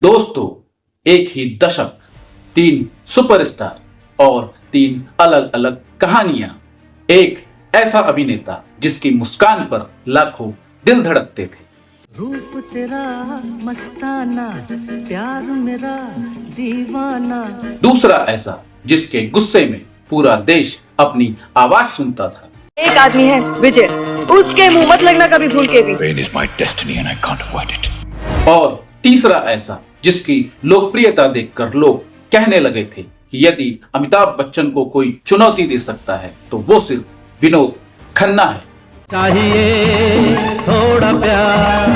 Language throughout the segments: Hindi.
दोस्तों, एक ही दशक, 3 सुपरस्टार और 3 अलग अलग कहानियां। एक ऐसा अभिनेता जिसकी मुस्कान पर लाखों दिल धड़कते थे। रूप तेरा मस्ताना, प्यार मेरा दीवाना। दूसरा ऐसा जिसके गुस्से में पूरा देश अपनी आवाज सुनता था। एक आदमी है विजय, उसके मुंह मत लगना कभी भूल के भी। Pain is my destiny and I can't avoid it. और तीसरा ऐसा जिसकी लोकप्रियता देखकर लोग कहने लगे थे कि यदि अमिताभ बच्चन को कोई चुनौती दे सकता है तो वो सिर्फ विनोद खन्ना है। चाहिए थोड़ा प्यार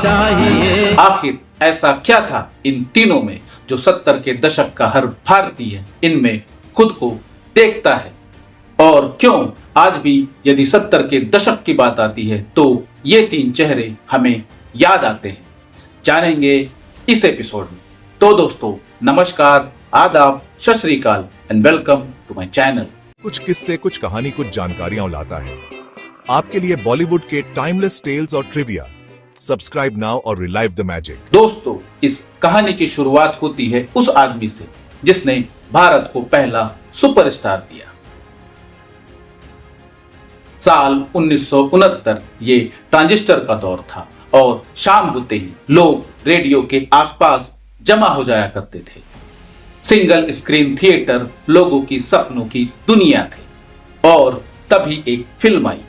चाहिए। आखिर ऐसा क्या था इन तीनों में जो 70 के दशक का हर भारतीय इनमें खुद को देखता है? और क्यों आज भी यदि 70 के दशक की बात आती है तो ये 3 चेहरे हमें याद आते हैं, जानेंगे इस एपिसोड में। तो दोस्तों, नमस्कार, आदाब, सत श्री अकाल and welcome to my channel. कुछ किस्से, कुछ कहानी, कुछ जानकारियां लाता है आपके लिए बॉलीवुड के टाइमलेस टेल्स और ट्रिविया। सब्सक्राइब नाउ और रिलाइव द मैजिक। दोस्तों, इस कहानी की शुरुआत होती है उस आदमी से जिसने भारत को पहला सुपरस्टार दिया। साल 1969 ये ट्रांजिस्टर का दौर था और शाम होते ही लोग रेडियो के आसपास जमा हो जाया करते थे। सिंगल स्क्रीन थिएटर लोगों की सपनों की दुनिया थे और तभी एक फिल्म आई,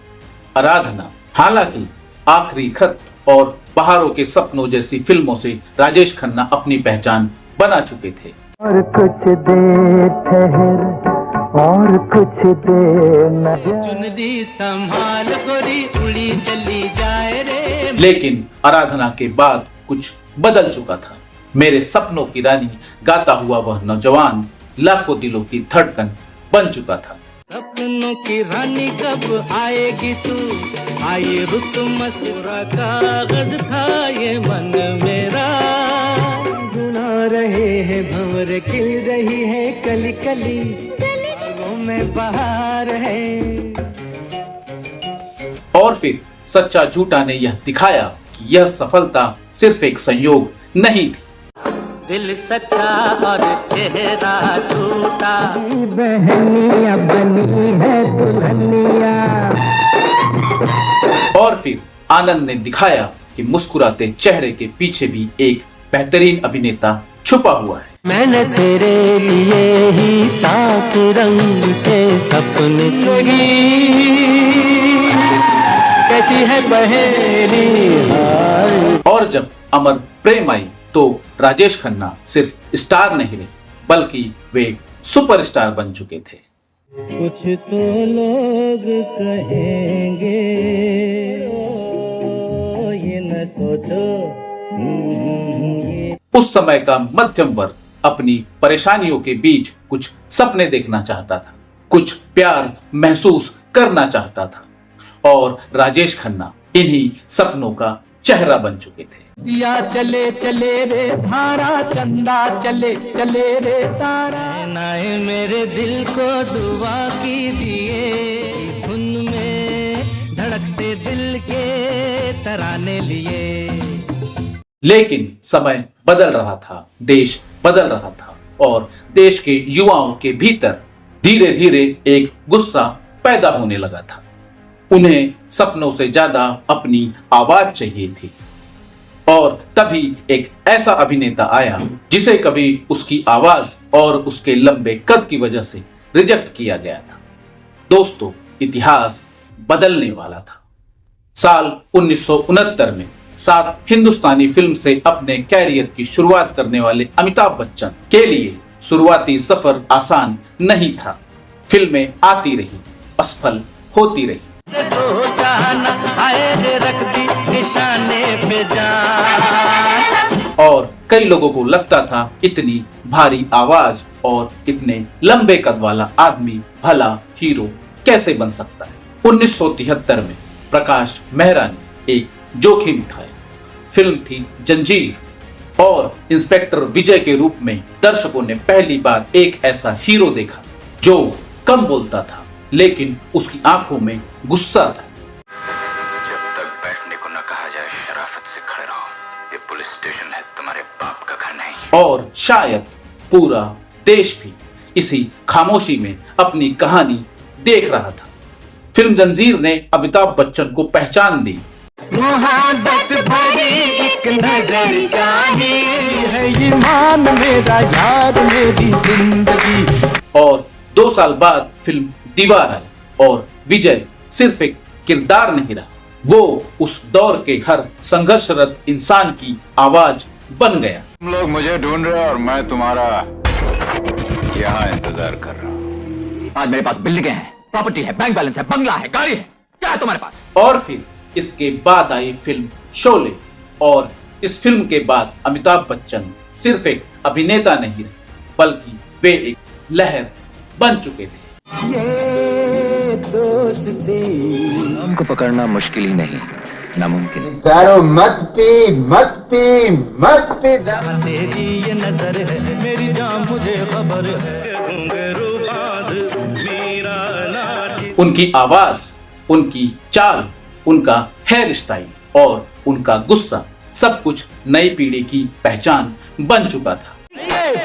आराधना। हालांकि आखिरी खत और बहारों के सपनों जैसी फिल्मों से राजेश खन्ना अपनी पहचान बना चुके थे। और कुछ देर ठहर और कुछ देर न चुनरी संभाल गोरी उड़ी चली जाए रे। लेकिन आराधना के बाद कुछ बदल चुका था। मेरे सपनों की रानी गाता हुआ वह नौजवान लाखों दिलों की धड़कन बन चुका था। सपनों की रानी कब आएगी तू, आए रुत मसूरा कागज था ये मन मेरा। गुना रहे हैं भंवर, खिल रही है कली कली, बागों में बहार है। और फिर सच्चा झूठा ने यह दिखाया कि यह सफलता सिर्फ एक संयोग नहीं थी। दिल सच्चा और चेहरा झूठा, बहनिया बनी है दुल्हनिया। और फिर आनंद ने दिखाया कि मुस्कुराते चेहरे के पीछे भी एक बेहतरीन अभिनेता छुपा हुआ है। मैंने तेरे लिए ही 7 रंग के सपने लगी, कैसी है पहेली। और जब अमर प्रेम आई तो राजेश खन्ना सिर्फ स्टार नहीं रहे बल्कि वे सुपरस्टार बन चुके थे। कुछ तो लोग कहेंगे, ये न सोचो। उस समय का मध्यम वर्ग अपनी परेशानियों के बीच कुछ सपने देखना चाहता था, कुछ प्यार महसूस करना चाहता था और राजेश खन्ना इन्हीं सपनों का चेहरा बन चुके थे। या चले चले रे धारा, चंदा चले चले रे तारा। नाए मेरे दिल को दुआ कीजिए, धुन में धड़कते दिल के तराने लिए। लेकिन समय बदल रहा था, देश बदल रहा था और देश के युवाओं के भीतर धीरे धीरे एक गुस्सा पैदा होने लगा था। उन्हें सपनों से ज्यादा अपनी आवाज चाहिए थी और तभी एक ऐसा अभिनेता आया जिसे कभी उसकी आवाज और उसके लंबे कद की वजह से रिजेक्ट किया गया था। दोस्तों, इतिहास बदलने वाला था। साल 1969 में 7 हिंदुस्तानी फिल्म से अपने कैरियर की शुरुआत करने वाले अमिताभ बच्चन के लिए शुरुआती सफर आसान नहीं था। फिल्में आती रही, असफल होती रही और कई लोगों को लगता था इतनी भारी आवाज और इतने लंबे कद वाला आदमी भला हीरो कैसे बन सकता है। 1973 में प्रकाश मेहरा ने एक जोखिम उठाया। फिल्म थी जंजीर और इंस्पेक्टर विजय के रूप में दर्शकों ने पहली बार एक ऐसा हीरो देखा जो कम बोलता था लेकिन उसकी आंखों में गुस्सा था। जब तक बैठने को न कहा जाए शराफत से खड़े रहो, ये पुलिस स्टेशन है, तुम्हारे बाप का घर नहीं। और शायद पूरा देश भी इसी खामोशी में अपनी कहानी देख रहा था। फिल्म जंजीर ने अमिताभ बच्चन को पहचान दी। मोहब्बत भरी एक नजर चाहिए है ईमान मेरा यार मेरी जिंदगी। और 2 साल बाद फिल्म दीवार आई और विजय सिर्फ एक किरदार नहीं रहा, वो उस दौर के हर संघर्षरत इंसान की आवाज बन गया। तुम लोग मुझे ढूंढ रहे हो और मैं तुम्हारा यहाँ इंतजार कर रहा हूँ। आज मेरे पास बिल्डिंगें हैं, प्रॉपर्टी है, बैंक बैलेंस है, बंगला है, गाड़ी है, क्या है तुम्हारे पास? और फिर इसके बाद आई फिल्म शोले और इस फिल्म के बाद अमिताभ बच्चन सिर्फ एक अभिनेता नहीं रहे, बल्कि वे एक लहर बन चुके थे। ये दोस्ती हमको पकड़ना मुश्किल ही नहीं, नामुमकिन है। दारू मत पी मत पी मत पी। तेरी ये नजर है मेरी जान मुझे खबर है घुंघरू बांध मेरा नाच। उनकी आवाज, उनकी चाल, उनका हेयर स्टाइल और उनका गुस्सा सब कुछ नई पीढ़ी की पहचान बन चुका था।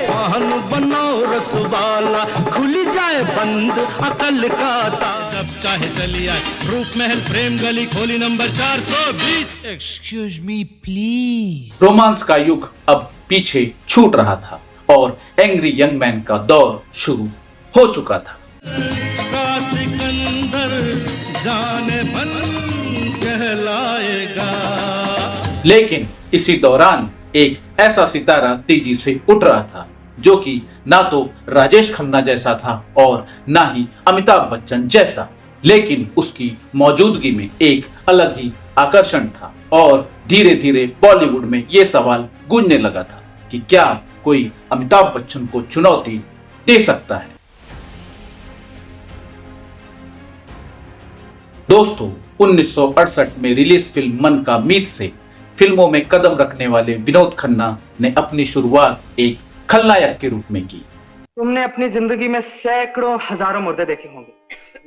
पान बनाओ रसवाला खुल जाए बंद अकल का ताला। जब चाहे चली आए, रूप महल प्रेम गली खोली number 420। Excuse me please. Romance का युग अब पीछे छूट रहा था और एंग्री यंग मैन का दौर शुरू हो चुका था। का सिकंदर जाने मन कहलाएगा। लेकिन इसी दौरान एक ऐसा सितारा तेजी से उठ रहा था जो कि ना तो राजेश खन्ना जैसा था और ना ही अमिताभ बच्चन जैसा, लेकिन उसकी मौजूदगी में एक अलग ही आकर्षण था। और धीरे धीरे बॉलीवुड में ये सवाल गूंजने लगा था कि क्या कोई अमिताभ बच्चन को चुनौती दे सकता है। दोस्तों, 1968 में रिलीज फिल्म मन का मीत से फिल्मों में कदम रखने वाले विनोद खन्ना ने अपनी शुरुआत एक खलनायक के रूप में की। तुमने अपनी जिंदगी में सैकड़ों हजारों मुर्दे देखे होंगे,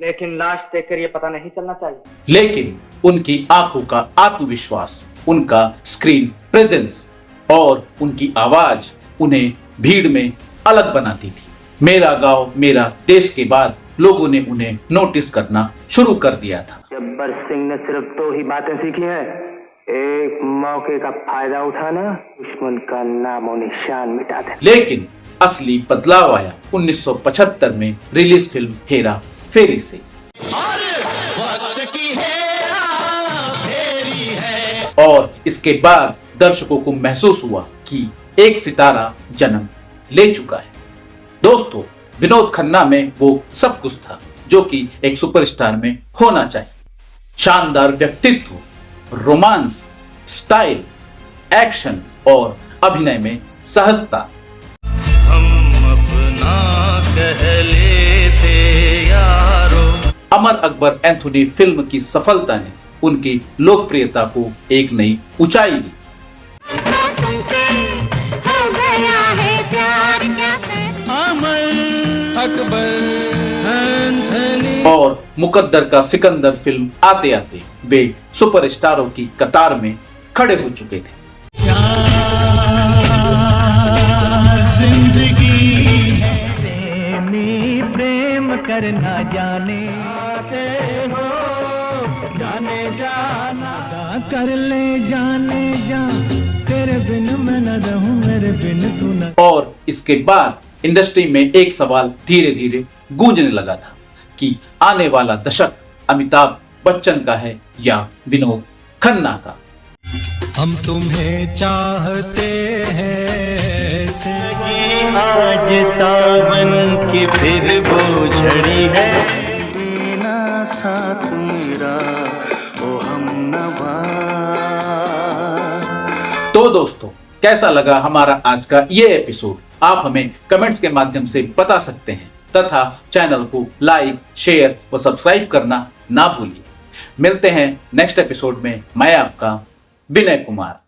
लेकिन लाश देखकर यह पता नहीं चलना चाहिए। लेकिन उनकी आंखों का आत्मविश्वास, उनका स्क्रीन प्रेजेंस और उनकी आवाज उन्हें भीड़ में अलग बनाती थी। मेरा गांव मेरा देश के बाद लोगों ने उन्हें नोटिस करना शुरू कर दिया था। गब्बर सिंह ने सिर्फ 2 ही बातें सीखी हैं, एक मौके का फायदा उठाना, दुश्मन का नामो निशान मिटा देना। लेकिन असली बदलाव आया 1975 में रिलीज फिल्म हेरा फेरी से। और इसके बाद दर्शकों को महसूस हुआ कि एक सितारा जन्म ले चुका है। दोस्तों, विनोद खन्ना में वो सब कुछ था जो कि एक सुपरस्टार में होना चाहिए। शानदार व्यक्तित्व, रोमांस, स्टाइल, एक्शन और अभिनय में सहजता। हम अपना कह लेते यारो। अमर अकबर एंथोनी फिल्म की सफलता ने उनकी लोकप्रियता को एक नई ऊंचाई दी। तुमसे हो गया है प्यार क्या अकबर एंथनी। और मुकद्दर का सिकंदर फिल्म आते आते वे सुपरस्टारों की कतार में खड़े हो चुके थे। जिंदगी है प्रेम करना जाने हो जाने जाना कर ले जाने जा तेरे बिन मैं न रहूं मेरे बिन तू न। और इसके बाद इंडस्ट्री में एक सवाल धीरे धीरे गूंजने लगा था कि आने वाला दशक अमिताभ बच्चन का है या विनोद खन्ना का। हम तुम्हें चाहते हैं आज सावन की फिर वो झड़ी है बिना साथ मेरा ओ हम नवा। तो दोस्तों, कैसा लगा हमारा आज का ये एपिसोड? आप हमें कमेंट्स के माध्यम से बता सकते हैं तथा चैनल को लाइक, शेयर व सब्सक्राइब करना ना भूलिए। मिलते हैं नेक्स्ट एपिसोड में। मैं आपका विनय कुमार।